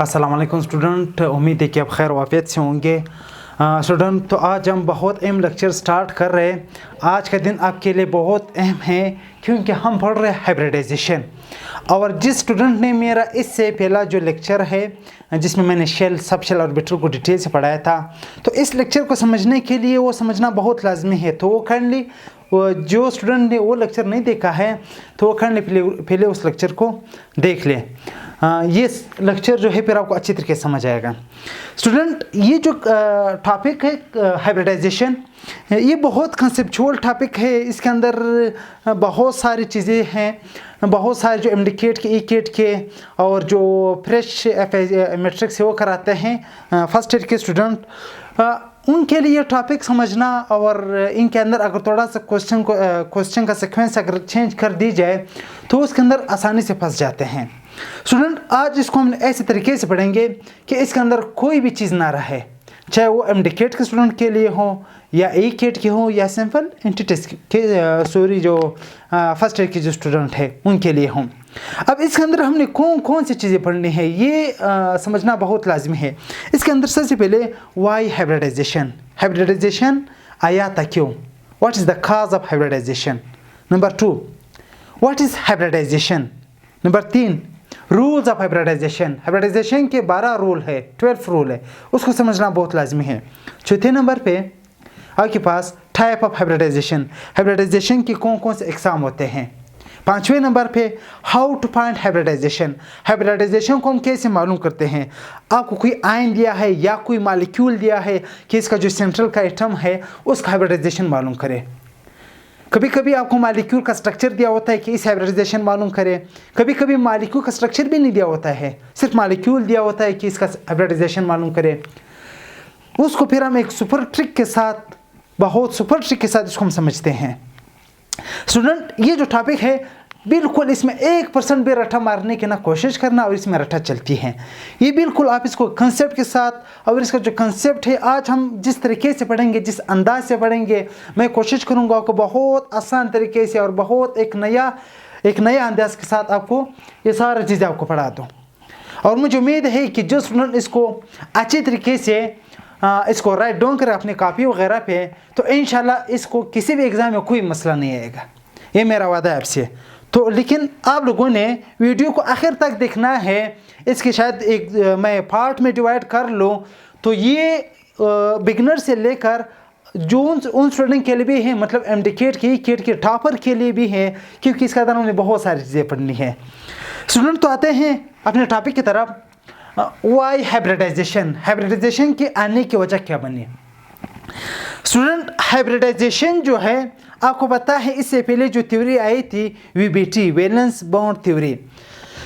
अस्सलाम वालेकुम स्टूडेंट, उम्मीद है कि आप खैर वाफियत से होंगे। स्टूडेंट, तो आज हम बहुत अहम लेक्चर स्टार्ट कर रहे हैं। आज का दिन आपके लिए बहुत अहम है क्योंकि हम पढ़ रहे हैं हाइब्रिडाइजेशन। और जिस स्टूडेंट ने मेरा इससे पहला जो लेक्चर है जिसमें मैंने शेल, सब शेल और ऑर्बिटल को डिटेल से पढ़ाया था, तो इस लेक्चर को समझने के लिए वो समझना बहुत लाजमी है। तो वो काइंडली जो स्टूडेंट ने वो लेक्चर नहीं देखा है तो वो काइंडली पहले उस लेक्चर को देख ले। ये लेक्चर जो है फिर आपको अच्छी तरीके से समझ आएगा। स्टूडेंट, ये जो टॉपिक है हाइब्रिडाइजेशन, ये बहुत कंसेप्चुअल टॉपिक है। इसके अंदर बहुत सारी चीज़ें हैं, बहुत सारे जो एमडीकेट के, ईकेट के और जो फ्रेश मैट्रिक्स है वो कराते हैं फर्स्ट ईयर के स्टूडेंट, उनके लिए टॉपिक समझना और इनके अंदर अगर थोड़ा सा क्वेश्चन का सीक्वेंस अगर चेंज कर दी जाए तो उसके अंदर आसानी से फंस जाते हैं। स्टूडेंट, आज इसको हम ऐसे तरीके से पढ़ेंगे कि इसके अंदर कोई भी चीज़ ना रहे, चाहे वो एमडीकेट के स्टूडेंट के लिए हो या ईकेट के हो या सिंपल एंटिटेस्ट के जो फर्स्ट ईयर के जो स्टूडेंट है उनके लिए हों। अब इसके अंदर हमने कौन कौन सी चीज़ें पढ़नी है ये समझना बहुत लाजमी है। इसके अंदर सबसे पहले वाई हाइब्रिडाइजेशन आया था क्यों, what is the cause of hybridisation. Number 2, what is hybridisation. Number 3, rules of hybridisation के 12 रूल है, 12 रूल है, उसको समझना बहुत लाजमी है। चौथे नंबर पे आपके पास टाइप ऑफ हाइब्रिडाइजेशन के कौन कौन से एग्जाम होते हैं। 5वें नंबर पे हाउ टू फाइंड हाइब्रिडाइजेशन को हम कैसे मालूम करते हैं। आपको कोई आयन दिया है या कोई मॉलिक्यूल दिया है कि इसका जो सेंट्रल का एटम है उसका हाइब्रिडाइजेशन मालूम करें। कभी कभी आपको मॉलिक्यूल का स्ट्रक्चर दिया होता है कि इस हाइब्रिडाइजेशन मालूम करें, कभी कभी मॉलिक्यूल का स्ट्रक्चर भी नहीं दिया होता है, सिर्फ मॉलिक्यूल दिया होता है कि इसका हाइब्रिडाइजेशन मालूम करें। उसको फिर हम एक सुपर ट्रिक के साथ, बहुत सुपर ट्रिक के साथ इसको हम समझते हैं। स्टूडेंट, ये जो टॉपिक है बिल्कुल इसमें 1% भी रट्टा मारने की ना कोशिश करना और इसमें रट्टा चलती है। ये बिल्कुल आप इसको कंसेप्ट के साथ, और इसका जो कंसेप्ट है आज हम जिस तरीके से पढ़ेंगे, जिस अंदाज से पढ़ेंगे, मैं कोशिश करूँगा आपको बहुत आसान तरीके से और बहुत एक नया अंदाज के साथ आपको ये सारी चीज़ें आपको पढ़ा दूँ। और मुझे उम्मीद है कि जो स्टूडेंट इसको अच्छी तरीके से इसको राइट डाउन करें अपनी कॉपी वगैरह पे, तो इंशाल्लाह इसको किसी भी एग्ज़ाम में कोई मसला नहीं आएगा, ये मेरा वादा है आपसे। तो लेकिन आप लोगों ने वीडियो को आखिर तक देखना है। इसके शायद एक मैं पार्ट में डिवाइड कर लूँ, तो ये बिगनर से लेकर जो उन स्टूडेंट के लिए भी है, मतलब एमडीकेट के, ईकेट के टॉपर के लिए भी है, क्योंकि इसके अंदर हमने बहुत सारी चीज़ें पढ़नी है। स्टूडेंट, तो आते हैं अपने टॉपिक की तरफ। वाई हाइब्रिडाइजेशन के आने की वजह क्या बनी। स्टूडेंट, हाइब्रिडाइजेशन जो है आपको पता है इससे पहले जो थ्योरी आई थी VBT, valence bond theory.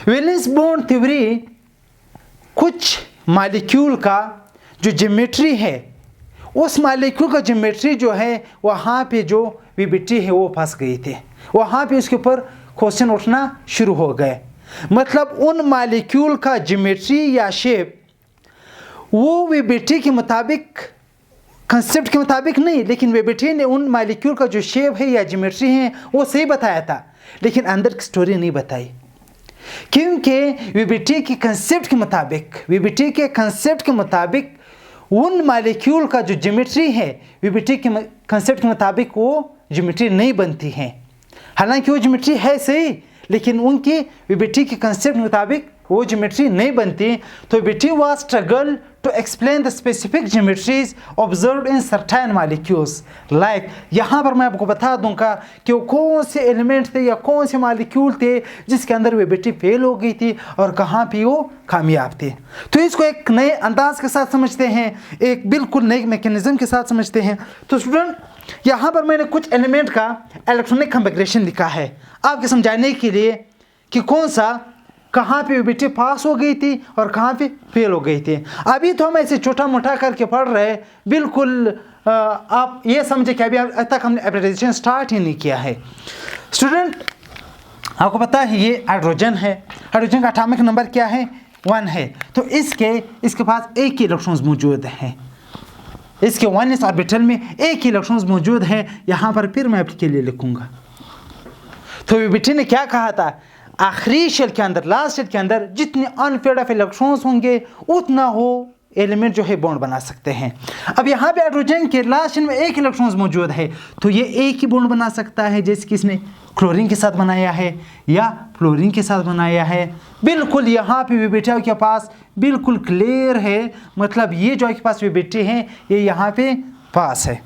Valence bond theory कुछ मॉलिक्यूल का जो ज्योमेट्री है, उस मॉलिक्यूल का ज्योमेट्री जो है वहाँ पे जो वीबीटी है वो फंस गई थी, वहाँ पे उसके ऊपर क्वेश्चन उठना शुरू हो गए। मतलब उन मॉलिक्यूल का ज्योमेट्री या शेप वो वीबीटी के मुताबिक, कंसेप्ट के मुताबिक नहीं, लेकिन वीबीटी ने उन मॉलिक्यूल का जो शेप है या ज्योमेट्री है वो सही बताया था, लेकिन अंदर की स्टोरी नहीं बताई। क्योंकि वीबीटी के कंसेप्ट के मुताबिक उन मॉलिक्यूल का जो ज्योमेट्री है वीबीटी के कंसेप्ट के मुताबिक वो ज्योमेट्री नहीं बनती है। हालांकि वो ज्योमेट्री है सही, लेकिन उनकी वीबीटी के कंसेप्ट के मुताबिक वो ज्योमेट्री नहीं बनती। तो VBT was struggle to explain the specific geometries observed in certain molecules. Like यहाँ पर मैं आपको बता दूंगा कि वो कौन से एलिमेंट थे या कौन से मॉलिक्यूल थे जिसके अंदर वीबीटी फेल हो गई थी और कहाँ पे वो कामयाब थे। तो इसको एक नए अंदाज के साथ समझते हैं, एक बिल्कुल नए मैकेनिज्म के साथ समझते हैं। तो स्टूडेंट, यहाँ पर मैंने कुछ एलिमेंट का इलेक्ट्रॉनिक कॉन्फ़िगरेशन लिखा है आपके समझाने के लिए कि कौन सा कहाँ पे वीबीटी पास हो गई थी और कहाँ पे फेल हो गई थी। अभी तो हम ऐसे छोटा मोटा करके पढ़ रहे हैं, बिल्कुल आप ये समझे कि अभी तक हमने हाइब्रिडाइजेशन स्टार्ट ही नहीं किया है। स्टूडेंट, आपको पता है ये हाइड्रोजन है, हाइड्रोजन का एटॉमिक नंबर क्या है, 1 है। तो इसके पास एक ही इलेक्ट्रॉन्स मौजूद हैं, इसके 1s ऑर्बिटल में एक ही इलेक्ट्रॉन्स मौजूद हैं। यहाँ पर फिर मैं आपके लिए लिखूँगा। तो वीबीटी ने क्या कहा था, आखिरी शेल के अंदर, लास्ट शेल के अंदर जितने अनपेयर्ड ऑफ इलेक्ट्रॉन्स होंगे उतना हो एलिमेंट जो है बॉन्ड बना सकते हैं। अब यहाँ पे हाइड्रोजन के लास्ट शेल में एक इलेक्ट्रॉन्स मौजूद है तो ये एक ही बॉन्ड बना सकता है, जैसे कि इसने क्लोरीन के साथ बनाया है या फ्लोरीन के साथ बनाया है। बिल्कुल यहाँ पे वीबीटी के पास बिल्कुल क्लियर है, मतलब ये जो आपके पास वीबीटी है ये यहाँ पे पास है।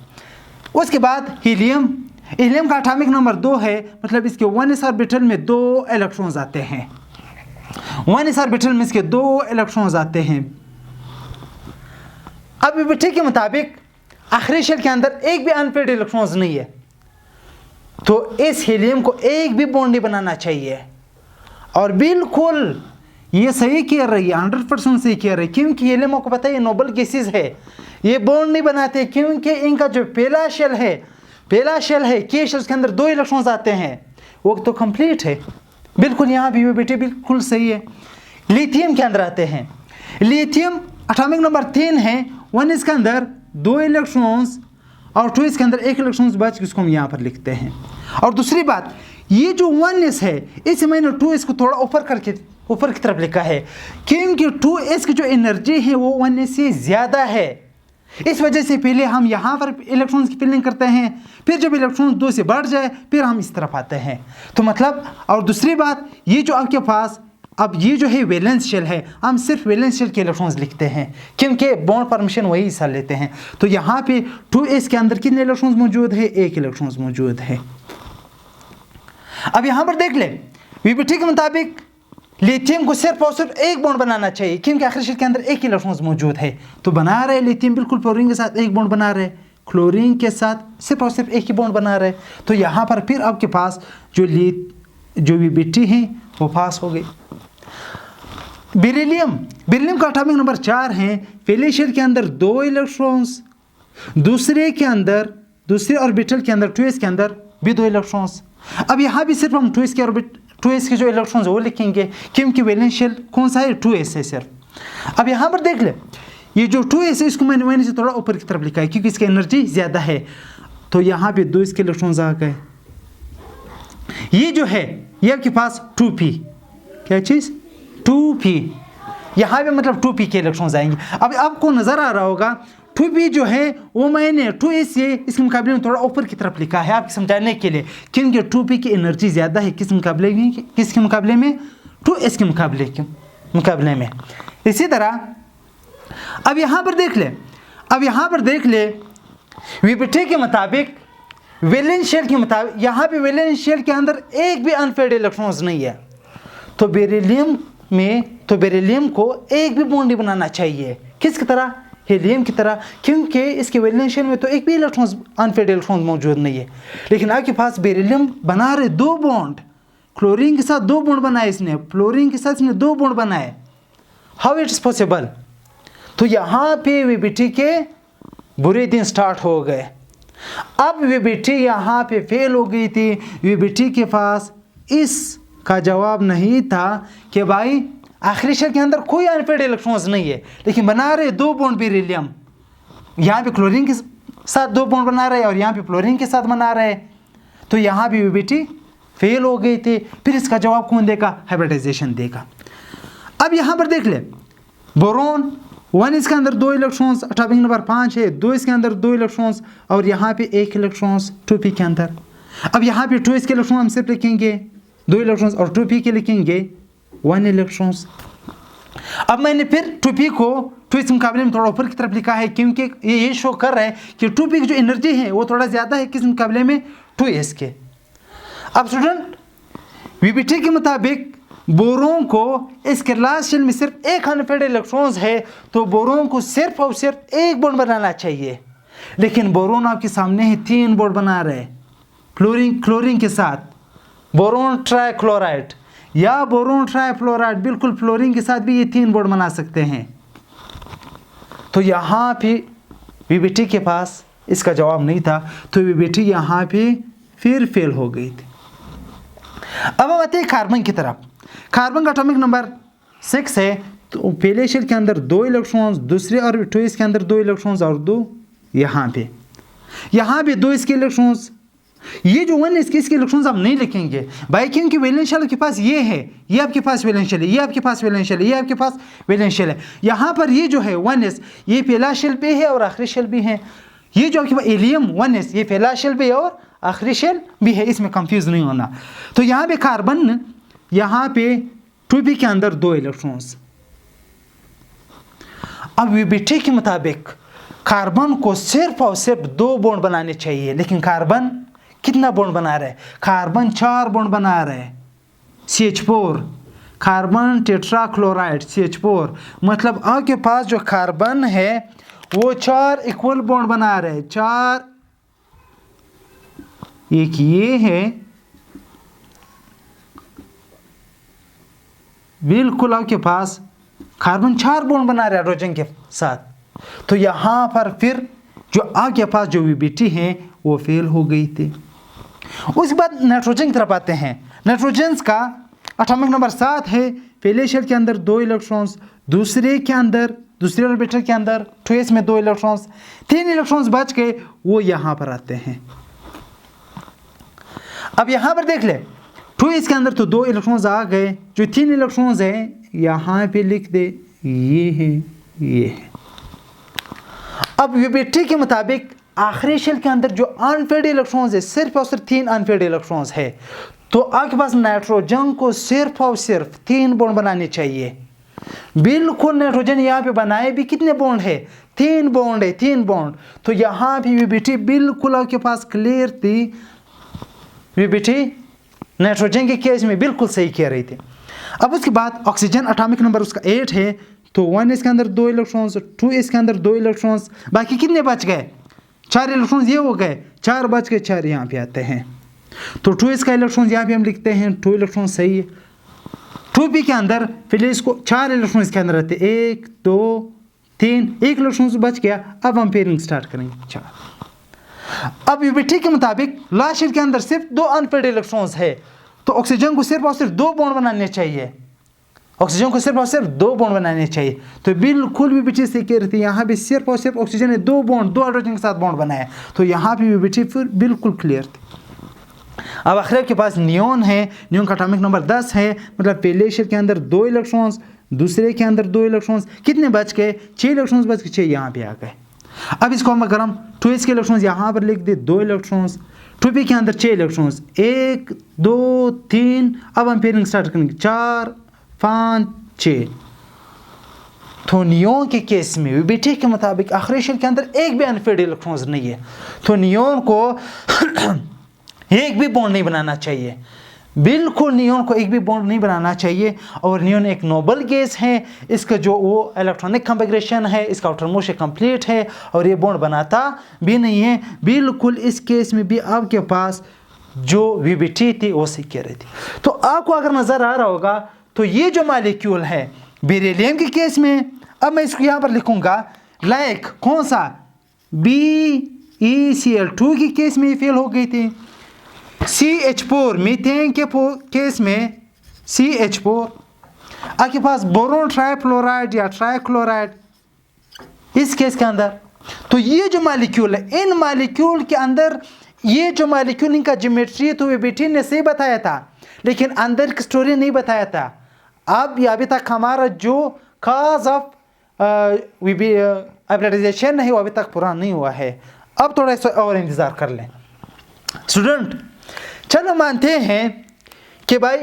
उसके बाद हीलियम, हीलियम का एटॉमिक नंबर 2 है, मतलब इसके 1s ऑर्बिटल में 2 इलेक्ट्रॉन्स आते हैं। 1s ऑर्बिटल में इसके 2 इलेक्ट्रॉन्स आते हैं। अब वीबीटी के मुताबिक आखिरी शेल के अंदर एक भी अनपेयर्ड इलेक्ट्रॉन्स नहीं है, तो इस हीलियम को एक भी बॉन्ड नहीं बनाना चाहिए। और बिल्कुल ये सही कह रही है, 100% सही कह रही है, क्योंकि हीलियम आपको पता है ये नोबल गैसेस है, ये बॉन्ड नहीं बनाते क्योंकि इनका जो पहला शेल है के शेल के अंदर 2 इलेक्ट्रॉन्स आते हैं, वो तो कंप्लीट है। बिल्कुल यहाँ भी वीबीटी बिल्कुल सही है। लिथियम के अंदर आते हैं, लिथियम एटॉमिक नंबर 3 है, 1s के अंदर 2 इलेक्ट्रॉन्स और 2s के अंदर 1 इलेक्ट्रॉन्स बच, जिसको हम यहाँ पर लिखते हैं। और दूसरी बात, ये जो 1s है इसे मैंने 2s को थोड़ा ऊपर की तरफ लिखा है क्योंकि 2s की जो एनर्जी है वो 1s से ज़्यादा है। इस वजह से पहले हम यहाँ पर इलेक्ट्रॉन्स की फिलिंग करते हैं, फिर जब इलेक्ट्रॉन 2 से बढ़ जाए फिर हम इस तरफ आते हैं। तो मतलब, और दूसरी बात, ये जो आपके पास अब ये जो है वैलेंस शेल है, हम सिर्फ वैलेंस शेल के इलेक्ट्रॉन्स लिखते हैं क्योंकि बॉन्ड परमिशन वही हिस्सा लेते हैं। तो यहाँ पे 2s के अंदर कितने इलेक्ट्रॉन्स मौजूद है? 1 इलेक्ट्रॉन्स मौजूद है। अब यहाँ पर देख ले, वीबीटी के मुताबिक लिथियम को सिर्फ और सिर्फ एक बॉन्ड बनाना चाहिए क्योंकि आखिरी शेल के अंदर 1 इलेक्ट्रॉन्स मौजूद है। तो बना रहे लिथियम बिल्कुल फ्लोरीन के साथ एक बॉन्ड बना रहे, क्लोरीन के साथ सिर्फ और सिर्फ एक ही बॉन्ड बना रहे। तो यहाँ पर फिर आपके पास जो वीबीटी है वो पास हो गई। बेरिलियम, बेरिलियम का एटॉमिक नंबर 4 है, पहले शेल के अंदर 2 इलेक्ट्रॉन्स, दूसरे ऑर्बिटल के अंदर 2s के अंदर भी 2 इलेक्ट्रॉन्स। अब यहाँ भी सिर्फ हम 2s के जो इलेक्ट्रॉन्स वो लिखेंगे क्योंकि वैलेंस शेल कौन सा है? 2s है सिर्फ। अब यहाँ पर देख ले, ये जो 2s है इसको मैंने से थोड़ा ऊपर की तरफ लिखा है क्योंकि इसकी एनर्जी ज़्यादा है। तो यहाँ पे 2s के इलेक्ट्रॉन्स आ गए। ये जो है ये आपके पास 2p, क्या चीज़? 2p, यहाँ पे मतलब 2p के इलेक्ट्रॉन्स आएंगे। अब आपको नज़र आ रहा होगा 2p जो है वो मैंने 2s से इसके मुकाबले में थोड़ा ऊपर की तरफ लिखा है आपको समझाने के लिए क्योंकि 2p की एनर्जी ज़्यादा है किसके मुकाबले में? 2s के मुकाबले में। इसी तरह अब यहाँ पर देख ले, वीबीटी के मुताबिक वैलेंस शेल के मुताबिक यहाँ पे वैलेंस शेल के अंदर एक भी अनपेयर्ड इलेक्ट्रॉन्स नहीं है। तो बेरिलियम को एक भी बॉन्ड नहीं बनाना चाहिए, किसकी तरह? हीलियम की तरह, क्योंकि इसके वैलेंस शेल में तो एक भी इलेक्ट्रॉन्स अनपेयर्ड इलेक्ट्रॉन्स मौजूद नहीं है। लेकिन आपके पास बेरिलियम बना रहे 2 बॉन्ड, क्लोरीन के साथ 2 बॉन्ड बनाए इसने, फ्लोरीन के साथ इसने 2 बॉन्ड बनाए। How it's possible? तो यहाँ पे वीबीटी के बुरे दिन स्टार्ट हो गए। अब वीबीटी यहाँ पे फेल हो गई थी। वीबीटी के पास इसका जवाब नहीं था कि भाई आखिरी शेल के अंदर कोई अनपेयर्ड इलेक्ट्रॉन्स नहीं है, लेकिन बना रहे 2 बॉन्ड बेरिलियम, यहाँ पे क्लोरीन के साथ 2 बॉन्ड बना रहे और यहाँ पे फ्लोरीन के साथ बना रहे। तो यहाँ भी वीबीटी फेल हो गई थी। फिर इसका जवाब कौन देगा? हाइब्रिडाइजेशन देगा। अब यहाँ पर देख ले, बोरोन 1s के अंदर 2 इलेक्ट्रॉन्स, एटॉमिक नंबर 5 है, 2s के अंदर 2 इलेक्ट्रॉन्स और यहाँ पे 1 इलेक्ट्रॉन्स 2p के अंदर। अब यहाँ पे 2s के इलेक्ट्रॉन हम सिर्फ लिखेंगे 2 इलेक्ट्रॉन्स और 2p के लिखेंगे 1 इलेक्ट्रॉन्स। अब मैंने फिर 2p को 2s के मुकाबले में थोड़ा ऊपर की तरफ लिखा है क्योंकि ये शो कर रहा है कि 2p की जो एनर्जी है वो थोड़ा ज़्यादा है किस मुकाबले में? 2s के। अब स्टूडेंट, वीबीटी के मुताबिक बोरोन को इसके लास्ट शेल में सिर्फ 1 अनपेयर्ड इलेक्ट्रॉन्स है, तो बोरोन को सिर्फ और सिर्फ 1 बॉन्ड बनाना चाहिए। लेकिन बोरोन आपके सामने है 3 बॉन्ड बना रहे, क्लोरीन के साथ बोरोन ट्राइक्लोराइड या बोरोन ट्राइफ्लोराइड, बिल्कुल फ्लोरीन के साथ भी ये 3 बॉन्ड बना सकते हैं। तो यहाँ पे वीबीटी के पास इसका जवाब नहीं था, तो वीबीटी यहाँ पे फिर फेल हो गई थी। अब हम आते हैं कार्बन की तरफ। कार्बन का एटॉमिक नंबर 6 है, तो पहले शेल के अंदर 2 इलेक्ट्रॉन्स, दूसरे और 2s के अंदर 2 इलेक्ट्रॉन्स और 2 यहाँ पे 2s के इलेक्ट्रॉन्स ये जो 1s के इसके इलेक्ट्रॉन्स आप नहीं लिखेंगे भाई, क्योंकि वैलेंस शेल के पास ये है, ये आपके पास वैलेंस शेल है, ये आपके पास वैलेंस शेल है, ये आपके पास वैलेंस शेल है। यहाँ पर ये जो है 1s ये पहला शेल पे है और आखिरी शेल भी है। ये जो आपके पास हीलियम 1s ये पहला शेल भी है और आखिरी शेल भी है, इसमें कंफ्यूज नहीं होना। तो यहाँ पे कार्बन, यहाँ पे 2p के अंदर 2 इलेक्ट्रॉन्स। अब वीबीटी के मुताबिक कार्बन को सिर्फ और सिर्फ 2 बॉन्ड बनाने चाहिए, लेकिन कार्बन कितना बॉन्ड बना रहा है? कार्बन 4 बॉन्ड बना रहा है, CH4, कार्बन टेट्राक्लोराइड CH4। मतलब आपके पास जो कार्बन है वो 4 इक्वल बॉन्ड बना रहे हैं, 4, एक ये है, बिल्कुल आपके पास कार्बन 4 बॉन्ड बना रहे हैं हाइड्रोजन के साथ। तो यहाँ पर फिर जो आपके पास जो वीबीटी है वो फेल हो गई थी। उसके बाद नाइट्रोजन की तरफ आते हैं। नाइट्रोजन का एटॉमिक नंबर 7 है। पहले शेल के अंदर 2 इलेक्ट्रॉन्स, दूसरे के अंदर, दूसरे ऑर्बिटल के अंदर 2s में 2 इलेक्ट्रॉन्स, 3 इलेक्ट्रॉन्स बच गए, वो यहाँ पर आते हैं। अब यहाँ पर देख ले, 2s के अंदर तो 2 इलेक्ट्रॉन्स आ गए, जो 3 इलेक्ट्रॉन्स हैं यहाँ पे लिख दे, ये है, ये है। अब वीबीटी के मुताबिक आखिरी शेल के अंदर जो अनपेयर्ड इलेक्ट्रॉन्स है सिर्फ और सिर्फ 3 अनपेयर्ड इलेक्ट्रॉन्स है। तो आपके पास नाइट्रोजन को सिर्फ और सिर्फ 3 बॉन्ड बनाने चाहिए। बिल्कुल नाइट्रोजन यहाँ पे बनाए भी कितने बॉन्ड है? 3 बॉन्ड है, 3 बॉन्ड। तो यहाँ भी वीबीटी बिल्कुल आपके पास क्लियर थी, वीबीटी नाइट्रोजन के केस में बिल्कुल सही कह रही थी। अब उसके बाद ऑक्सीजन एटॉमिक नंबर उसका 8 है। तो 1s के अंदर 2 इलेक्ट्रॉन्स, 2s के अंदर 2 इलेक्ट्रॉन्स, बाकी कितने बच गए? 4 इलेक्ट्रॉन्स ये हो गए, 4 बच गए, 4 यहाँ पे आते हैं। तो 2s का इलेक्ट्रॉन्स यहाँ पे हम लिखते हैं, 2 इलेक्ट्रॉन सही है। 2p के अंदर फिर इसको 4 इलेक्ट्रॉन इसके अंदर रहते हैं, 1 2 3, 1 इलेक्ट्रॉन बच गया। अब हम पेयरिंग स्टार्ट करेंगे 4। अब वीबीटी के मुताबिक लास्ट शेल के अंदर सिर्फ 2 अनपेयर्ड इलेक्ट्रॉन्स है। तो ऑक्सीजन को सिर्फ और सिर्फ 2 बॉन्ड बनाने चाहिए, ऑक्सीजन को सिर्फ और सिर्फ 2 बॉन्ड बनाने चाहिए। तो बिल्कुल वीबीटी से कह रही थी, यहाँ भी सिर्फ और सिर्फ ऑक्सीजन ने 2 बॉन्ड, 2 हाइड्रोजन के साथ बॉन्ड बनाया। तो यहाँ भी वीबीटी फिर बिल्कुल क्लियर थी। अब आखिर के पास नियोन है। नियोन का एटॉमिक नंबर 10 है। मतलब पहले शेल के अंदर 2 इलेक्ट्रॉन्स, दूसरे के अंदर 2 इलेक्ट्रॉन्स, कितने बच गए? 6 इलेक्ट्रॉन्स बच गए, 6 यहाँ पे आ गए। अब इसको हम अगर हम 2s के इलेक्ट्रॉन्स यहाँ पर लिख दे, 2 इलेक्ट्रॉन्स, 2p के अंदर 6 इलेक्ट्रॉन्स, 1 2 3। अब हम पेयरिंग स्टार्ट करेंगे, 4 5 6। तो नियोन के केस में वीबीटी के मुताबिक आखिरी शेल के अंदर एक भी अनपेयर्ड इलेक्ट्रॉन्स नहीं है। तो नियोन को एक भी बॉन्ड नहीं बनाना चाहिए, बिल्कुल नियोन को एक भी बॉन्ड नहीं बनाना चाहिए। और नियोन एक नोबल गैस है, इसका जो वो इलेक्ट्रॉनिक कॉन्फ़िगरेशन है, इसका आउटर मोस्ट कंप्लीट है और ये बॉन्ड बनाता भी नहीं है। बिल्कुल इस केस में भी आपके पास जो वीबीटी थी वो सही कह रही थी। तो आपको अगर नज़र आ रहा होगा तो ये जो मॉलिक्यूल है बेरिलियम के केस में, अब मैं इसको यहाँ पर लिखूँगा लाइक कौन सा, BeCl2 के केस में फेल हो गई थी। CH4 मीथेन के केस में CH4, आपके पास बोरोन ट्राइफ्लोराइड या ट्राइक्लोराइड इस केस के अंदर। तो ये जो मॉलिक्यूल है, इन मॉलिक्यूल के अंदर ये जो मॉलिक्यूल इनका ज्योमेट्री तो वीबीटी ने सही बताया था, लेकिन अंदर की स्टोरी नहीं बताया था। अब ये अभी तक हमारा जो काज ऑफ हाइब्रिडाइजेशन है वो अभी तक पूरा नहीं हुआ है। अब थोड़ा सा और इंतज़ार कर लें स्टूडेंट। चलो मानते हैं कि भाई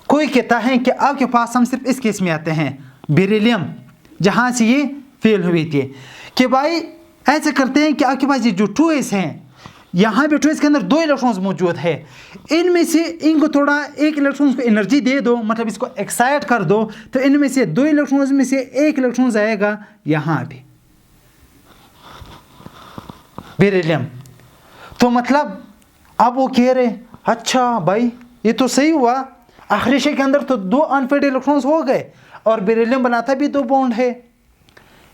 कोई कहता है कि आपके पास हम सिर्फ इस केस में आते हैं बेरिलियम, जहाँ से ये फेल हुई थी, कि भाई ऐसे करते हैं कि आपके पास ये जो 2s हैं, यहाँ पे 2s के अंदर 2 इलेक्ट्रॉन्स मौजूद है, इनमें से इनको थोड़ा 1 इलेक्ट्रॉन को एनर्जी दे दो, मतलब इसको एक्साइट कर दो। तो इनमें से 2 इलेक्ट्रॉन्स में से 1 इलेक्ट्रॉन आएगा यहाँ पे बेरिलियम। तो मतलब अब वो कह रहे अच्छा भाई ये तो सही हुआ, आखिरी शेल के अंदर तो 2 अनपेयर्ड इलेक्ट्रॉन्स हो गए और बेरिलियम बनाता भी 2 बॉन्ड है,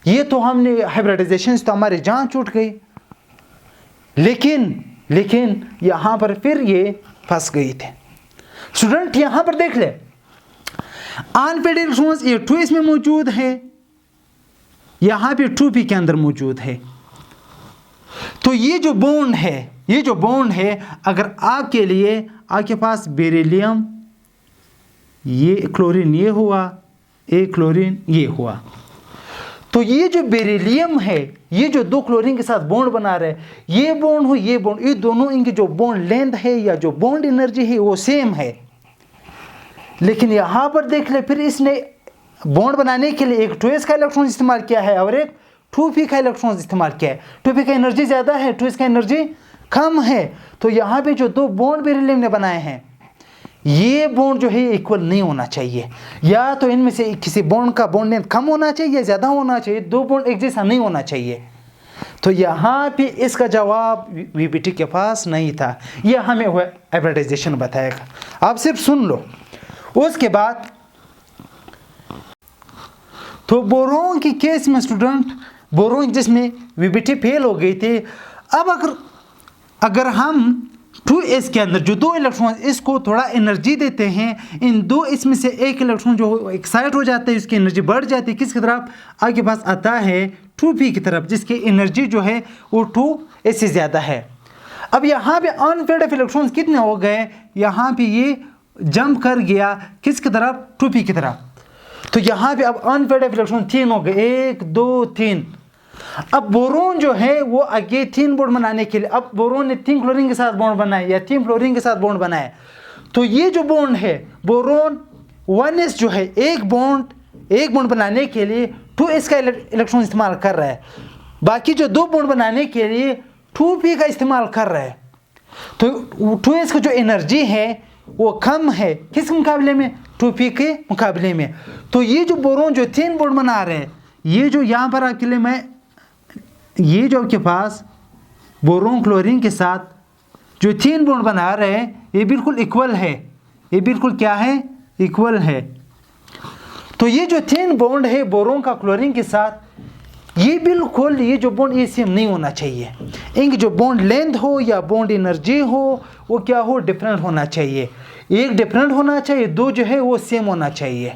ये तो हमने हाइब्रिडाइजेशन से तो हमारी जान छूट गई। लेकिन यहाँ पर फिर ये फंस गई थे। स्टूडेंट यहाँ पर देख ले, अनपेयर्ड इलेक्ट्रॉन्स ये 2s में मौजूद है, यहाँ पे 2p के अंदर मौजूद है। तो ये जो बॉन्ड है अगर आपके लिए आपके पास बेरिलियम, ये क्लोरीन ये हुआ, एक क्लोरीन ये हुआ, तो ये जो बेरिलियम है ये जो दो क्लोरीन के साथ बॉन्ड बना रहे हैं, ये बॉन्ड हो ये बॉन्ड, ये दोनों इनकी जो बॉन्ड लेंथ है या जो बॉन्ड एनर्जी है वो सेम है। लेकिन यहाँ पर देख ले, फिर इसने बॉन्ड बनाने के लिए एक 2s का इलेक्ट्रॉन इस्तेमाल किया है और एक 2p का इलेक्ट्रॉन इस्तेमाल किया है। 2p का एनर्जी ज़्यादा है, 2s का एनर्जी कम है। तो यहाँ पे जो दो बॉन्ड बेरिलियम ने बनाए हैं, ये बॉन्ड जो है इक्वल नहीं होना चाहिए। या तो इनमें से किसी बॉन्ड का बॉन्ड लेंथ कम होना चाहिए या ज़्यादा होना चाहिए, दो बॉन्ड एक जैसा नहीं होना चाहिए। तो यहाँ पे इसका जवाब वीबीटी के पास नहीं था। यह हमें वह हाइब्रिडाइजेशन बताएगा, आप सिर्फ सुन लो। उसके बाद तो बोरोन की केस में स्टूडेंट, बोरोन जिसमें वीबीटी फेल हो गई थी, अब अगर हम 2s के अंदर जो दो इलेक्ट्रॉन इसको थोड़ा एनर्जी देते हैं, इन दो इसमें से एक इलेक्ट्रॉन जो एक्साइट हो जाता है उसकी एनर्जी बढ़ जाती है, किसकी तरफ? आपके पास आता है 2p की तरफ, जिसकी एनर्जी जो है वो 2s से ज़्यादा है। अब यहाँ पे अनपेयर्ड ऑफ इलेक्ट्रॉन्स कितने हो गए? यहाँ पे ये जंप कर गया किसकी तरफ? 2p की तरफ। तो यहाँ पे अब अनपेयर्ड ऑफ इलेक्ट्रॉन 3 हो गए, 1 2 3। अब बोरोन जो है वो आगे 3 बॉन्ड बनाने के लिए, अब बोरोन ने 3 क्लोरीन के साथ बॉन्ड बनाए या 3 फ्लोरीन के साथ बॉन्ड बनाए, तो ये जो बॉन्ड है बोरोन 1s जो है एक बॉन्ड बनाने के लिए 2s का इलेक्ट्रॉन इस्तेमाल कर रहा है, बाकी जो दो बॉन्ड बनाने के लिए 2p का इस्तेमाल कर रहा है। तो 2s का जो एनर्जी है वो कम है किस मुकाबले में? 2p के मुकाबले में। तो ये जो बोरोन जो 3 बॉन्ड बना रहे हैं, ये जो यहाँ पर आपके लिए मैं, ये जो आपके पास बोरोन क्लोरीन के साथ जो 3 बॉन्ड बना रहे हैं, ये बिल्कुल इक्वल है, ये बिल्कुल क्या है? इक्वल है। तो ये जो 3 बॉन्ड है बोरोन का क्लोरीन के साथ, ये बिल्कुल ये जो बॉन्ड ये सेम नहीं होना चाहिए। इनकी जो बॉन्ड लेंथ हो या बॉन्ड एनर्जी हो वो क्या हो? डिफरेंट होना चाहिए। एक डिफरेंट होना चाहिए, दो जो है वो सेम होना चाहिए।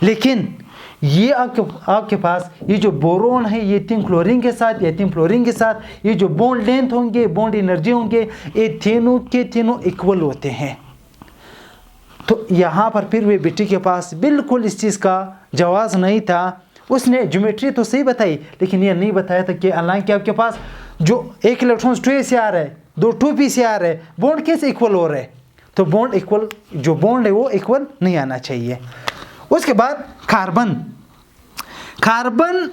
लेकिन ये आपके पास ये जो बोरोन है ये 3 क्लोरीन के साथ या 3 फ्लोरीन के साथ ये जो बॉन्ड लेंथ होंगे, बॉन्ड एनर्जी होंगे, ये तीनों के तीनों इक्वल होते हैं। तो यहाँ पर फिर वीबीटी के पास बिल्कुल इस चीज़ का जवाब नहीं था। उसने ज्योमेट्री तो सही बताई लेकिन ये नहीं बताया था कि हालांकि आपके पास जो एक इलेक्ट्रॉन 2s से आ रहा है, दो 2p से आ रहे हैं, बॉन्ड कैसे इक्वल हो रहे हैं? तो बॉन्ड इक्वल, जो बॉन्ड है वो इक्वल नहीं आना चाहिए। उसके बाद कार्बन,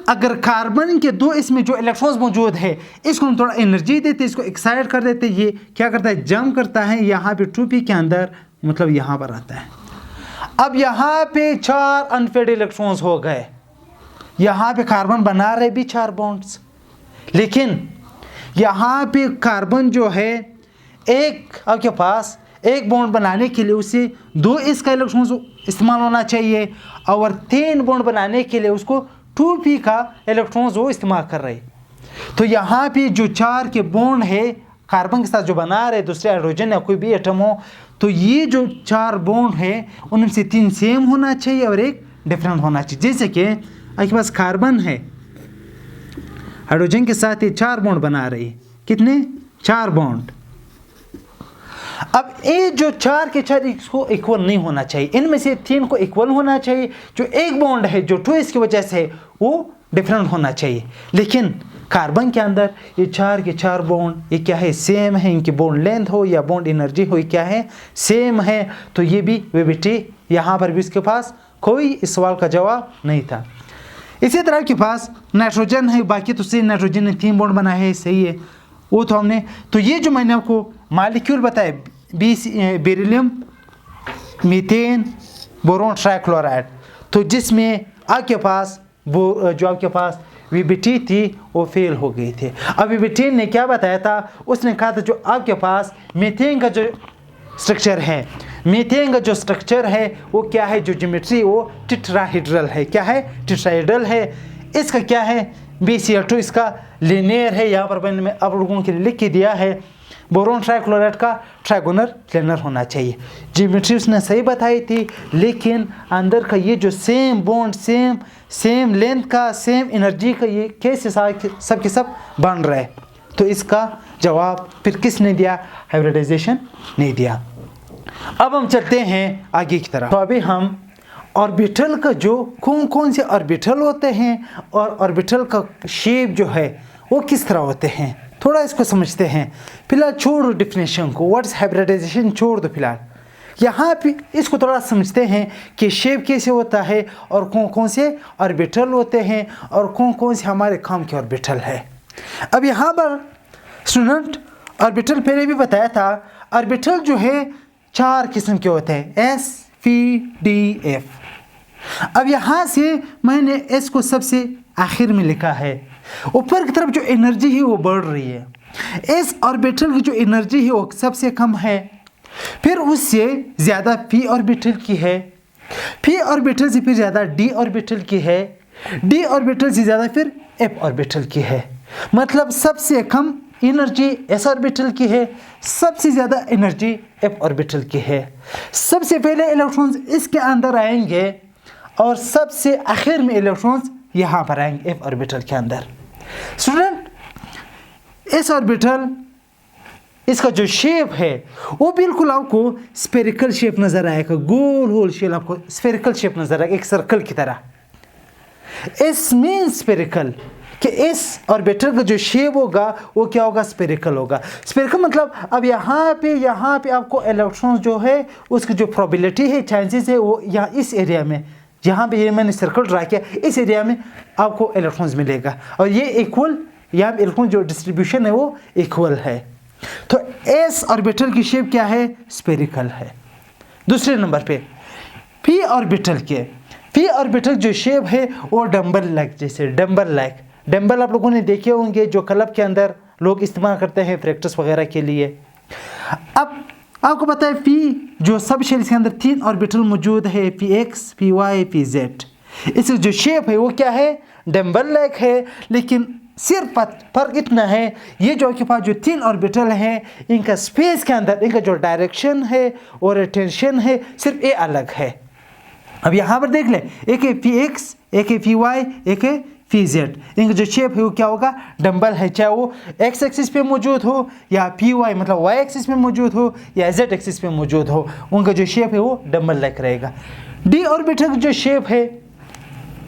अगर कार्बन के दो इसमें जो इलेक्ट्रॉन्स मौजूद है, इसको हम थोड़ा एनर्जी देते, इसको एक्साइट कर देते, ये क्या करता है? जंप करता है यहाँ पे 2p के अंदर, मतलब यहाँ पर आता है। अब यहाँ पे 4 अनपेयर्ड इलेक्ट्रॉन्स हो गए, यहाँ पे कार्बन बना रहे भी 4 बॉन्ड्स, लेकिन यहाँ पे कार्बन जो है एक आपके पास एक बॉन्ड बनाने के लिए उसे 2s का इलेक्ट्रॉन इस्तेमाल होना चाहिए और 3 बॉन्ड बनाने के लिए उसको 2p का इलेक्ट्रॉन वो इस्तेमाल कर रहे। तो यहाँ पे जो 4 के बॉन्ड है कार्बन के साथ जो बना रहे दूसरे हाइड्रोजन या कोई भी एटम हो, तो ये जो 4 बॉन्ड है उनमें से 3 सेम होना चाहिए और एक डिफरेंट होना चाहिए। जैसे कि आपके पास कार्बन है, हाइड्रोजन के साथ ये 4 बॉन्ड बना रही है, कितने? 4 बॉन्ड। अब ये जो 4 के 4 इसको इक्वल नहीं होना चाहिए, इनमें से 3 को इक्वल होना चाहिए। जो एक बॉन्ड है जो 2s की वजह से वो डिफरेंट होना चाहिए। लेकिन कार्बन के अंदर ये 4 के 4 बॉन्ड ये क्या है? सेम है। इनकी बॉन्ड लेंथ हो या बॉन्ड एनर्जी हो, ये क्या है? सेम है। तो ये भी वीबीटी, यहाँ पर भी इसके पास कोई इस सवाल का जवाब नहीं था। इसी तरह के पास नाइट्रोजन है, बाकी तो सही, नाइट्रोजन ने 3 बॉन्ड बनाए हैं, सही है वो तो हमने। तो ये जो मैंने आपको मालिक्यूल बताए, बेरिलियम, मीथेन, बोरोन ट्राइक्लोराइड, तो जिसमें आपके पास वो जो आपके पास वीबीटी थी वो फेल हो गई थी। अब वीबीटी ने क्या बताया था? उसने कहा था जो आपके पास मीथेन का जो स्ट्रक्चर है, मीथेन का जो स्ट्रक्चर है वो क्या है? जो ज्योमेट्री वो टेट्राहेड्रल है। क्या है? टेट्राहेड्रल है। इसका क्या है? BCl2 इसका लीनियर है। यहाँ पर मैंने आप लोगों के लिए लिख के दिया है। बोरोन ट्राइक्लोराइड का ट्राइगोनल प्लेनर होना चाहिए। ज्योमेट्री उसने सही बताई थी, लेकिन अंदर का ये जो सेम बॉन्ड, सेम लेंथ का, सेम एनर्जी का, ये कैसे सब के सब बन रहे हैं। तो इसका जवाब फिर किसने दिया? हाइब्रिडाइजेशन नहीं दिया। अब हम चलते हैं आगे की तरफ। तो अभी हम ऑर्बिटल का जो कौन से ऑर्बिटल होते हैं और ऑर्बिटल का शेप जो है वो किस तरह होते हैं, थोड़ा इसको समझते हैं। फिलहाल छोड़ डिफिनेशन को, व्हाट्स हाइब्रिडाइजेशन छोड़ दो फिलहाल। यहाँ पे इसको थोड़ा समझते हैं कि शेप कैसे होता है और कौन से ऑर्बिटल होते हैं और कौन से हमारे काम के ऑर्बिटल है। अब यहाँ पर स्टूडेंट ऑर्बिटल पहले भी बताया था, ऑर्बिटल जो है 4 किस्म के होते हैं, S, P, D, F। अब यहाँ से मैंने S को सबसे आखिर में लिखा है। ऊपर की तरफ जो एनर्जी है वो बढ़ रही है। S ऑर्बिटल की जो एनर्जी है वो सबसे कम है, फिर उससे ज़्यादा P ऑर्बिटल की है, P ऑर्बिटल से फिर ज़्यादा D ऑर्बिटल की है, D ऑर्बिटल से ज़्यादा फिर F ऑर्बिटल की है। मतलब सबसे कम एनर्जी S ऑर्बिटल की है, सबसे ज़्यादा एनर्जी F ऑर्बिटल की है। सबसे पहले इलेक्ट्रॉन्स इसके अंदर आएंगे और सबसे आखिर में इलेक्ट्रॉन्स यहाँ पर आएंगे F ऑर्बिटल के अंदर। स्टूडेंट S ऑर्बिटल इसका जो शेप है वो बिल्कुल आपको स्फेरिकल शेप नज़र आएगा, गोल होल शेप आपको स्फेरिकल शेप नज़र आएगा, एक सर्कल की तरह। S मीन स्फेरिकल, कि इस ऑर्बिटल का जो शेप होगा वो क्या होगा? स्फेरिकल होगा। स्फेरिकल मतलब अब यहाँ पे आपको इलेक्ट्रॉन्स जो है उसकी जो प्रोबेबिलिटी है, चांसेस है, वो यहाँ इस एरिया में, यहाँ पे ये मैंने सर्कल ड्रा किया, इस एरिया में आपको इलेक्ट्रॉन्स मिलेगा और ये इक्वल, यहाँ पे इलेक्ट्रॉन जो डिस्ट्रीब्यूशन है वो इक्वल है। तो एस ऑर्बिटल की शेप क्या है? स्फेरिकल है। दूसरे नंबर पे पी ऑर्बिटल जो शेप है वो डंबल लाइक, जैसे डंबल लाइक। डंबल आप लोगों ने देखे होंगे जो क्लब के अंदर लोग इस्तेमाल करते हैं प्रैक्टिस वगैरह के लिए। अब आपको पता है पी जो सब शेल के अंदर 3 ऑर्बिटल मौजूद है, Px, Py, Pz। इसका जो शेप है वो क्या है? डंबल लाइक है। लेकिन सिर्फ फर्क इतना है, ये जो आपके पास जो 3 ऑर्बिटल हैं इनका स्पेस के अंदर इनका जो डायरेक्शन है और रोटेशन है सिर्फ ये अलग है। अब यहाँ पर देख ले, एक है Px, एक है Py, एक है Pz। इनका जो शेप है वो क्या होगा? डंबल है। चाहे वो x एक्सिस पे मौजूद हो या Py मतलब y एक्सिस पे मौजूद हो या z एक्सिस पे मौजूद हो, उनका जो शेप है वो डंबल लाइक रहेगा। d ऑर्बिटल का जो शेप है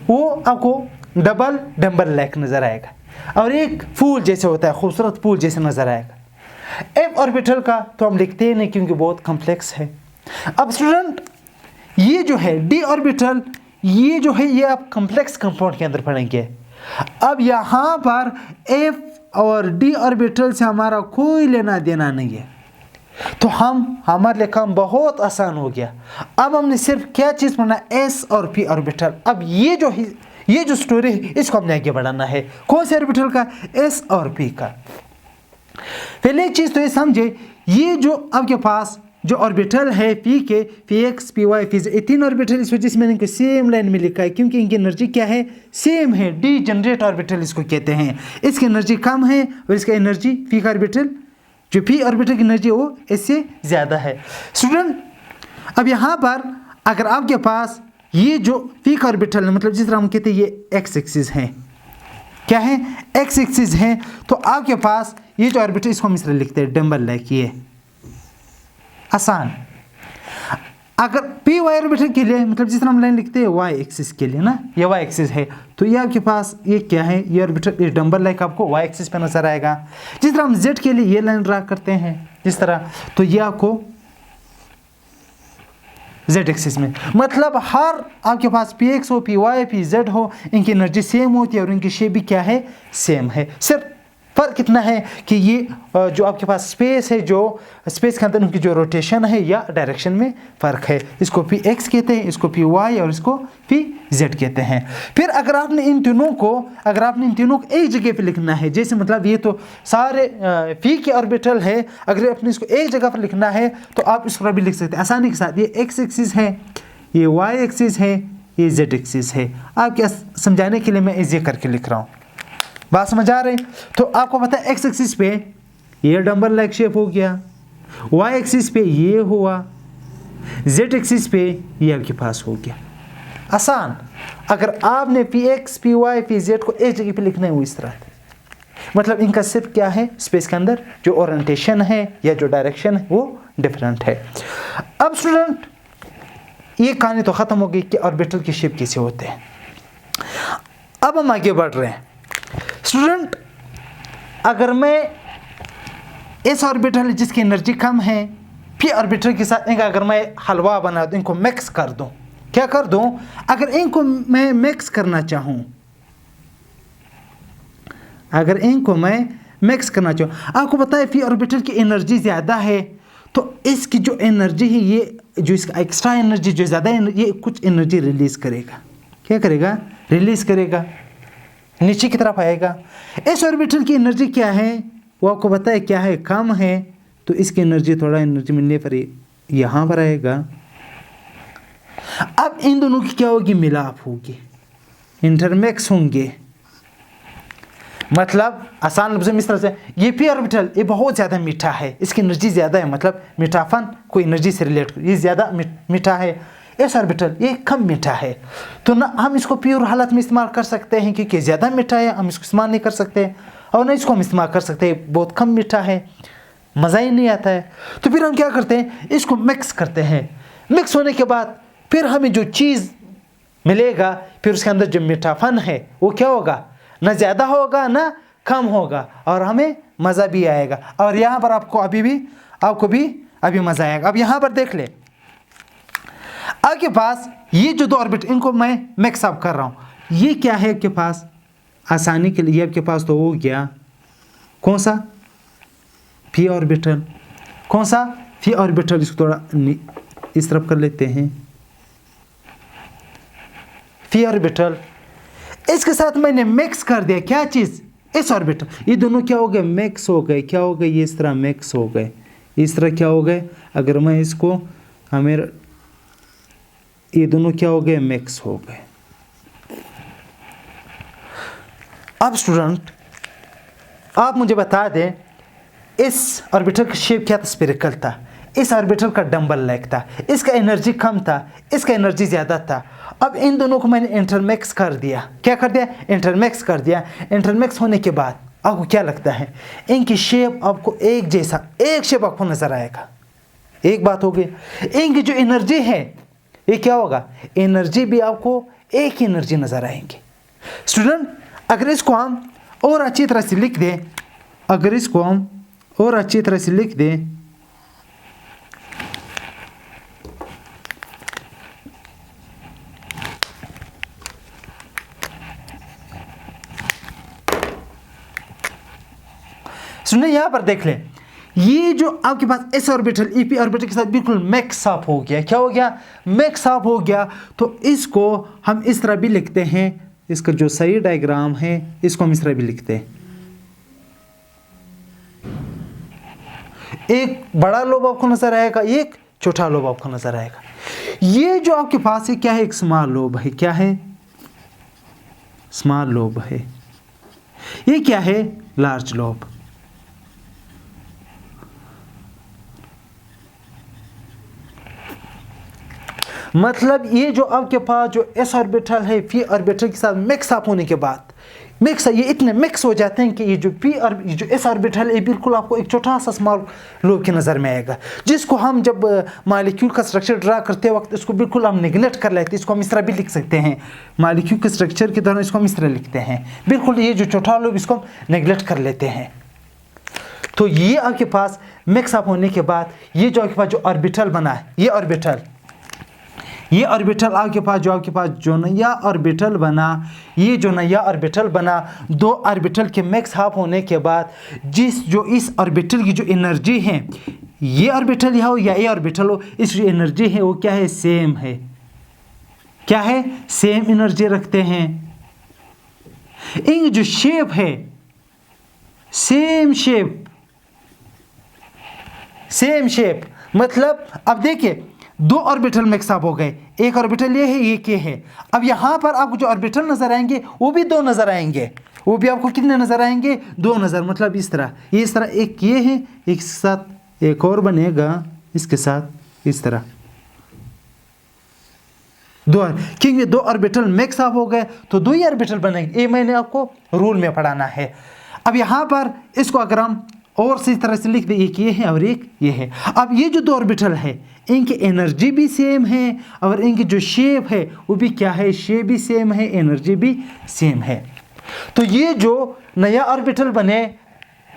वो आपको डंबल लाइक नज़र आएगा और एक फूल जैसे होता है, खूबसूरत फूल जैसे नज़र आएगा। f ऑर्बिटल का तो हम लिखते ही नहीं क्योंकि बहुत कम्प्लेक्स है। अब स्टूडेंट ये जो है d ऑर्बिटल, ये जो है ये आप कम्प्लेक्स कंपाउंड के अंदर पढ़ेंगे। अब यहाँ पर F और D ऑर्बिटल से हमारा कोई लेना देना नहीं है, तो हमारे लिए काम बहुत आसान हो गया। अब हमने सिर्फ क्या चीज़ पढ़ना? S और P ऑर्बिटल। अब ये जो स्टोरी है इसको हमने आगे बढ़ाना है। कौन से ऑर्बिटल का? S और P का। पहले एक चीज़ तो ये समझे, ये जो आपके पास जो ऑर्बिटल है P के, Px, Py, Pz, ये 3 ऑर्बिटल इस वजह से मैंने इनको सेम लाइन में लिखा है क्योंकि इनकी एनर्जी क्या है? सेम है। डी जनरेट ऑर्बिटल इसको कहते हैं। इसकी एनर्जी कम है और इसका एनर्जी P का ऑर्बिटल, जो P ऑर्बिटल की एनर्जी वो इससे ज़्यादा है। स्टूडेंट अब यहाँ पर अगर आपके पास ये जो P का ऑर्बिटल है, मतलब जिस तरह हम कहते हैं ये x एक्सिस है, क्या है? x एक्सिस है। तो आपके पास ये जो ऑर्बिटल इसको हम इस तरह लिखते हैं डंबल लाइक, ये आसान। अगर पी वाई ऑर्बिटल के लिए मतलब जिस तरह हम लाइन लिखते हैं वाई एक्सिस के लिए ना, ये वाई एक्सिस है, तो ये आपके पास ये क्या है? ये ऑर्बिटल, ये डंबल लाइक आपको वाई एक्सिस पे नजर आएगा। जिस तरह हम जेड के लिए ये लाइन ड्रा करते हैं जिस तरह, तो ये आपको जेड एक्सिस में, मतलब हर आपके पास पी एक्स हो, पी वाई, पी जेड हो, इनकी एनर्जी सेम होती है और इनकी शेप भी क्या है? सेम है। सिर्फ फर्क कितना है कि ये जो आपके पास स्पेस है, जो स्पेस के अंदर उनकी जो रोटेशन है या डायरेक्शन में फ़र्क है। इसको पी एक्स कहते हैं, इसको पी वाई और इसको पी जेड कहते हैं। फिर अगर आपने इन तीनों को एक जगह पे लिखना है, जैसे मतलब ये तो सारे पी के ऑर्बिटल है, अगर आपने इसको एक जगह पर लिखना है तो आप इसको भी लिख सकते हैं आसानी के साथ। ये एक्स एक्सिस है, ये वाई एक्सिस है, ये जेड एक्सिस है। आप क्या समझाने के लिए मैं इजी करके लिख रहा हूँ, बात समझ आ रही? तो आपको पता है एक्स एक्सिस पे ये डंबल लाइक शेप हो गया, वाई एक्सिस पे ये हुआ, जेड एक्सिस पे ये आपके पास हो गया। आसान। अगर आपने P X, P Y, P Z को एक जगह पे लिखना है वो इस तरह, मतलब इनका सिर्फ क्या है, स्पेस के अंदर जो ओरिएंटेशन है या जो डायरेक्शन है वो डिफरेंट है। अब स्टूडेंट ये कहानी तो ख़त्म हो गई कि ऑर्बिटल की शेप कैसे होते हैं। अब हम आगे बढ़ रहे हैं स्टूडेंट। अगर मैं इस ऑर्बिटल जिसकी एनर्जी कम है, पी ऑर्बिटल के साथ इनका अगर मैं हलवा बना दूं, इनको मिक्स कर दूं, क्या कर दूं, अगर इनको मैं मिक्स करना चाहूं, अगर इनको मैं मिक्स करना चाहूँ, आपको पता है पी ऑर्बिटल की एनर्जी ज़्यादा है, तो इसकी जो एनर्जी है, ये जो इसका एक्स्ट्रा एनर्जी जो ज़्यादा है, ये कुछ एनर्जी रिलीज़ करेगा। क्या करेगा, रिलीज़ करेगा, नीचे की तरफ आएगा। इस ऑर्बिटल की एनर्जी क्या है वो आपको पता है क्या है, कम है, तो इसकी एनर्जी थोड़ा एनर्जी मिलने पर यहाँ पर आएगा। अब इन दोनों की क्या होगी, मिलाप होगी, इंटरमिक्स होंगे। मतलब आसान रूप से इस तरह से, ये पी ऑर्बिटल ये बहुत ज़्यादा मीठा है, इसकी एनर्जी ज़्यादा है, मतलब मीठापन कोई एनर्जी से रिलेट, ये ज़्यादा मीठा है। एस ऑर्बिटल ये कम मीठा है, तो ना हम इसको प्योर हालत में इस्तेमाल कर सकते हैं क्योंकि ज़्यादा मीठा है, हम इसको इस्तेमाल नहीं कर सकते, और ना इसको हम इस्तेमाल कर सकते हैं, बहुत कम मीठा है, मज़ा ही नहीं आता है। तो फिर हम क्या करते हैं, इसको मिक्स करते हैं। मिक्स होने के बाद फिर हमें जो चीज़ मिलेगा, फिर उसके अंदर जो मीठापन है वो क्या होगा, ना ज़्यादा होगा ना कम होगा, और हमें मज़ा भी आएगा। और यहाँ पर आपको अभी मज़ा आएगा। अब यहाँ पर देख ले, आपके पास ये जो दो ऑर्बिट, इनको मैं मिक्स अप कर रहा हूँ, ये क्या है आपके पास, आसानी के लिए आपके पास तो हो गया कौन सा, पी ऑर्बिटल, कौन सा, पी ऑर्बिटल। इसको थोड़ा इस तरफ कर लेते हैं, पी ऑर्बिटल। इसके साथ मैंने मिक्स कर दिया क्या चीज़, इस ऑर्बिटल, ये दोनों क्या हो गए, मिक्स हो गए। क्या हो गए, ये इस तरह मिक्स हो गए, इस तरह क्या हो गए, अगर मैं इसको हमें, ये दोनों क्या हो गए, मिक्स हो गए। अब स्टूडेंट आप मुझे बता दें, इस ऑर्बिटल का शेप क्या था, स्फेरिकल था, इस ऑर्बिटल का डंबल लाइक था, इसका एनर्जी कम था, इसका एनर्जी ज़्यादा था। अब इन दोनों को मैंने इंटरमिक्स कर दिया, क्या कर दिया, इंटरमिक्स कर दिया। इंटरमिक्स होने के बाद आपको क्या लगता है, इनकी शेप आपको एक जैसा, एक शेप आपको नज़र आएगा। एक बात हो गई, इनकी जो एनर्जी है ये क्या होगा, एनर्जी भी आपको एक ही एनर्जी नज़र आएंगी। स्टूडेंट अगर इसको हम और अच्छी तरह से लिख दें, अगर इसको हम और अच्छी तरह से लिख दें, सुनिए यहाँ पर देख लें, ये जो आपके पास एस ऑर्बिटल ईपी ऑर्बिटल के साथ बिल्कुल मिक्स अप हो गया। क्या हो गया, मिक्स अप हो गया। तो इसको हम इस तरह भी लिखते हैं, इसका जो सही डायग्राम है इसको हम इस तरह भी लिखते हैं, एक बड़ा लोब आपको नजर आएगा, एक छोटा लोब आपको नजर आएगा। ये जो आपके पास है क्या है, एक स्मॉल लोब है। क्या है, स्मॉल लोब है। ये क्या है, लार्ज लोब। मतलब ये जो आपके पास जो एस ऑर्बिटल है पी ऑर्बिटल के साथ मिक्स अप होने के बाद, ये इतने मिक्स हो जाते हैं कि ये जो जो एस ऑर्बिटल है बिल्कुल आपको एक छोटा सा स्मॉल लोब की नज़र में आएगा, जिसको हम जब मॉलिक्यूल का स्ट्रक्चर ड्रा करते वक्त इसको बिल्कुल हम नेगलेक्ट कर लेते हैं। इसको हम इस तरह भी लिख सकते हैं, मॉलिक्यूल के स्ट्रक्चर के दौरान इसको हम इस तरह लिखते हैं, बिल्कुल ये जो छोटा लोब इसको हम नेगलेक्ट कर लेते हैं। तो ये आपके पास मिक्स अप होने के बाद ये जो आपके पास जो ऑर्बिटल बना है, ये ऑर्बिटल आपके पास जो नया ऑर्बिटल बना, ये जो नया ऑर्बिटल बना, दो ऑर्बिटल के मिक्स अप होने के बाद जो इस ऑर्बिटल की जो एनर्जी है, ये ऑर्बिटल हो या ये ऑर्बिटल हो, इस जो एनर्जी है वो क्या है, सेम है। क्या है, सेम एनर्जी रखते हैं। इन जो शेप है सेम शेप, मतलब अब देखिए दो ऑर्बिटल मिक्सअप हो गए, एक ऑर्बिटल ये है, एक ये है। अब यहाँ पर आपको जो ऑर्बिटल नजर आएंगे वो भी दो नजर आएंगे, वो भी आपको कितने नजर आएंगे, दो नजर। मतलब इस तरह एक ये है, एक साथ एक और बनेगा इसके साथ इस तरह दो, क्योंकि दो ऑर्बिटल मिक्सअप हो गए तो दो ही ऑर्बिटल बनेंगे। ये मैंने आपको रूल में पढ़ाना है। अब यहाँ पर इसको अगर हम और इसी तरह से लिख दें, एक ये है और एक ये है। अब ये जो दो ऑर्बिटल है इनकी एनर्जी भी सेम है और इनकी जो शेप है वो भी क्या है, शेप भी सेम है, एनर्जी भी सेम है। तो ये जो नया ऑर्बिटल बने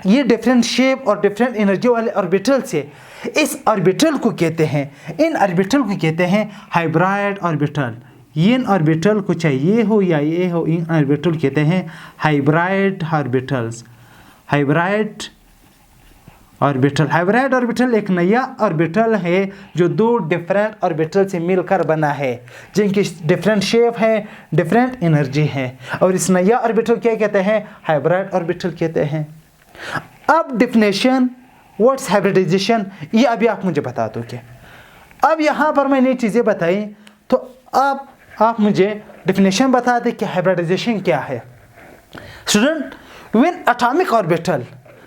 ये डिफरेंट शेप और डिफरेंट एनर्जी वाले ऑर्बिटल से, इस ऑर्बिटल को कहते हैं, इन ऑर्बिटल को कहते हैं हाइब्रिड ऑर्बिटल। इन ऑर्बिटल को चाहे ये हो या ये हो, इन ऑर्बिटल कहते हैं hybrid orbitals. Hybrid orbital, hybrid orbital एक नया ऑर्बिटल है जो दो डिफरेंट ऑर्बिटल से मिलकर बना है, जिनकी डिफरेंट शेप है, डिफरेंट एनर्जी है, और इस नया ऑर्बिटल क्या कहते हैं, हाइब्रिड ऑर्बिटल कहते हैं। अब डिफिनेशन व्हाट्स हाइब्रिडाइजेशन, ये अभी आप मुझे बता दो। कि अब यहाँ पर मैंने चीज़ें बताई, तो अब आप मुझे डिफिनेशन बता दें कि हाइब्रिडाइजेशन क्या है। स्टूडेंट, व्हेन एटॉमिक ऑर्बिटल,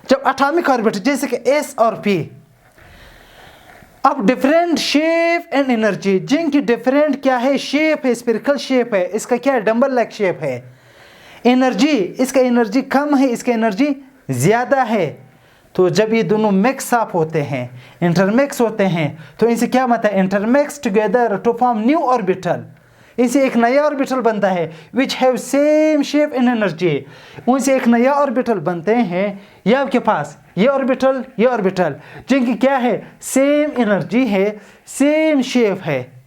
जब एटॉमिक ऑर्बिटल जैसे कि एस और पी, अब डिफरेंट शेप एंड एनर्जी, जिनकी डिफरेंट क्या है, शेप है, स्फेरिकल शेप है, इसका क्या है, डंबल लाइक शेप है। एनर्जी, इसका एनर्जी कम है, इसका एनर्जी ज़्यादा है। तो जब ये दोनों मिक्स अप होते हैं, इंटरमिक्स होते हैं, तो इनसे क्या मतलब है, intermix together to form new orbital, इनसे एक नया ऑर्बिटल बनता है which have same shape and energy. उनसे एक नया ऑर्बिटल बनते हैं, ये आपके पास ये ऑर्बिटल, ये ऑर्बिटल, जिनकी क्या है, सेम एनर्जी है, सेम शेप है।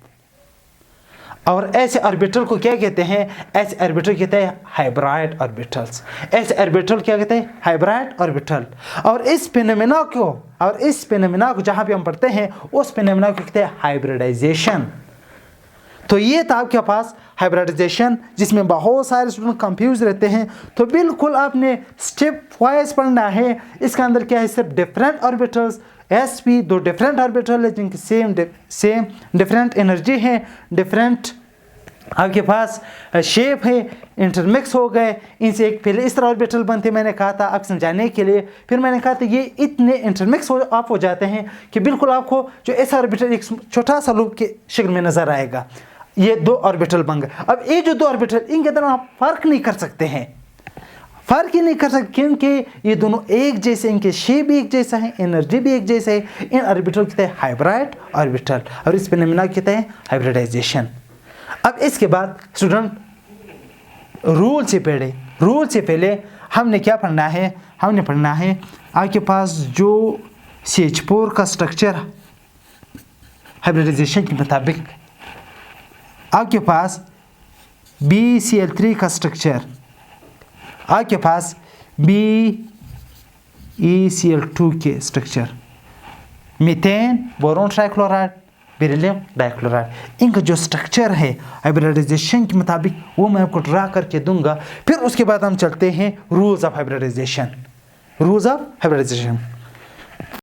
और ऐसे ऑर्बिटल को क्या कहते हैं, ऐसे ऑर्बिटल कहते हैं हाइब्रिड ऑर्बिटल्स। ऐसे ऑर्बिटल क्या कहते हैं, हाइब्रिड ऑर्बिटल। और इस फिनोमेना को जहाँ पे हम पढ़ते हैं, उस फिनोमेना को कहते हैं हाइब्रिडाइजेशन। तो ये था आपके पास हाइब्रिडाइजेशन, जिसमें बहुत सारे स्टूडेंट कंफ्यूज रहते हैं। तो बिल्कुल आपने स्टेप वाइज पढ़ना है। इसके अंदर क्या है, सिर्फ डिफरेंट ऑर्बिटल्स, sp दो डिफरेंट ऑर्बिटल है जिनकी सेम डिफरेंट एनर्जी है, डिफरेंट आपके पास शेप है, इंटरमिक्स हो गए। इनसे एक पहले इस तरह ऑर्बिटल बनते, मैंने कहा था आप समझाने के लिए। फिर मैंने कहा था ये इतने इंटरमिक्स हो जाते हैं कि बिल्कुल आपको जो ऐसा ऑर्बिटल एक छोटा सा लूप के शक्ल में नजर आएगा। ये दो ऑर्बिटल बन गए। अब ये जो दो ऑर्बिटल, इनके दरमियान आप फर्क नहीं कर सकते हैं, फर्क ही नहीं कर सकते, क्योंकि ये दोनों एक जैसे, इनके शेप भी एक जैसा है, एनर्जी भी एक जैसा है। इन ऑर्बिटल कहते हैं हाइब्रिड ऑर्बिटल, और इस फिनोमेना कहते हैं हाइब्रिडाइजेशन। अब इसके बाद स्टूडेंट रूल से पहले हमने क्या पढ़ना है, हमने पढ़ना है आपके पास जो CH4 का स्ट्रक्चर हाइब्रिडाइजेशन के मुताबिक, आपके पास BCl3 का स्ट्रक्चर, आपके पास BeCl2 के structure, methane, boron trichloride, beryllium dichloride, इनका जो स्ट्रक्चर है हाइब्रिडाइजेशन के मुताबिक वो मैं आपको ड्रा करके दूंगा। फिर उसके बाद हम चलते हैं रूल्स ऑफ हाइब्रिडाइजेशन।